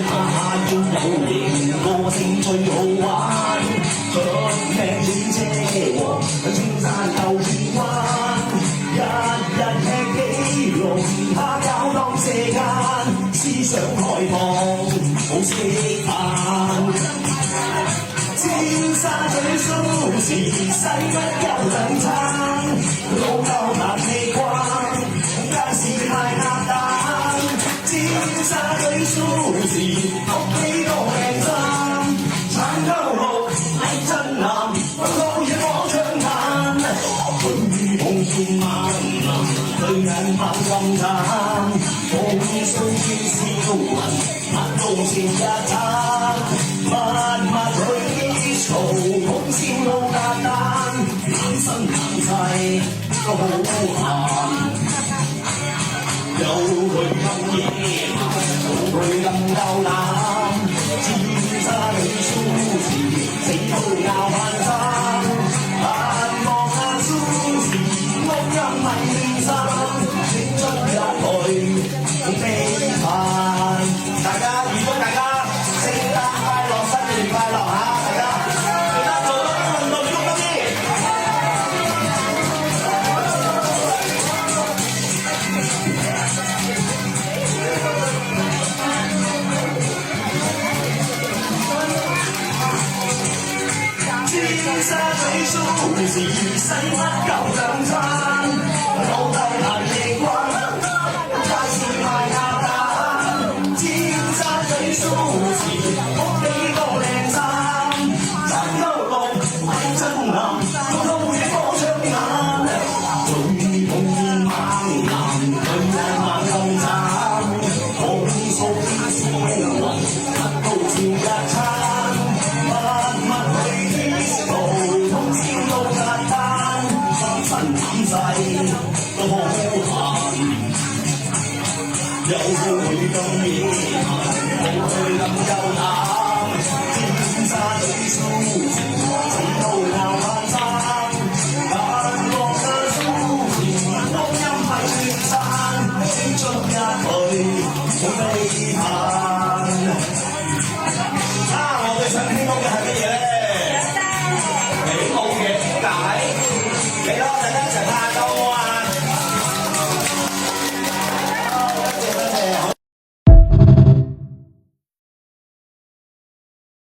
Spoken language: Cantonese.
下要有型，個性最好玩，出名轉車王，青山舊轉彎，日日吃幾籠蝦餃當射間，思想開放好識飯。尖沙咀蘇士使乜休兩餐，老舊難氣慣，街市賣鴨蛋。尖沙咀蘇士屋企多靚衫，產鳩路係真男，老嘢我唱彈。佢夢見萬能，對眼扮咁慘，我會數天笑雲，乜都前一餐，密佢。嘈捧笑路簡單，懶身懶世都好閒。有佢咁野蠻，冇佢咁夠膽。尖沙咀蘇士死都拗翻生，盼望下蘇士屋陰迷面山，請進入去飛飯。大家預祝大家聖誕快樂，新年快樂嚇！尖沙咀蘇士使乜夠兩餐，老豆難離慣，街市賣鴨蛋。尖沙咀蘇士